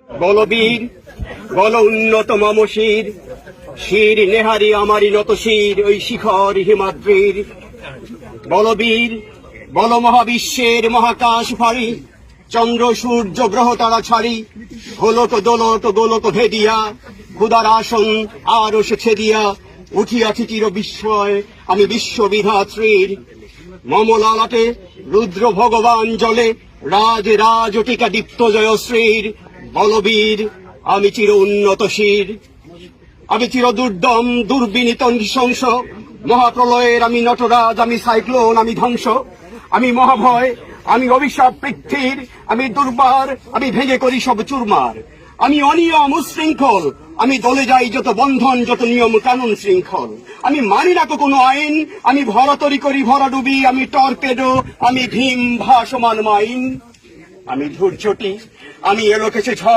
বলবীর বল উন্নত মম শির, শির নেহারি আমারি নত শির ওই শিখর হিমাদ্রির। বলবীর বল মহাবিশ্বের মহাকাশ ফাড়ি, চন্দ্র সূর্য গ্রহ তারা ছাড়ি, গোলক দোলক গোলক ভেদিয়া, খুদার আসন আরো সে ছেদিয়া, উঠিয়াছি চির বিস্ময় আমি বিশ্ববিধাত্রীর। মম লালাটে রুদ্র ভগবান জলে, রাজ রাজ টিকা দীপ্ত জয়শ্রীর। বলবীর আমি চির উন্নত শির, আমি চির দুর্দম দুর্বিনীত নৃশংস, মহাপ্রলয়ের আমি নটরাজ, আমি সাইক্লোন, আমি ধ্বংস, আমি মহাভয়, আমি অভিশাপ পৃথ্বীর, আমি দুর্বার, আমি ভেঙে করি সব চুরমার। আমি অনিয়ম উশৃঙ্খল, আমি দলে যাই যত বন্ধন, যত নিয়ম কানুন শৃঙ্খল। আমি মানি না কোনো আইন, আমি ভরাতরি করি ভরাডুবি, আমি টর্পেডো, আমি ভীম ভাসমান মাইন। আমি ধূর্যটি, আমি এলোকেছে ঝড়।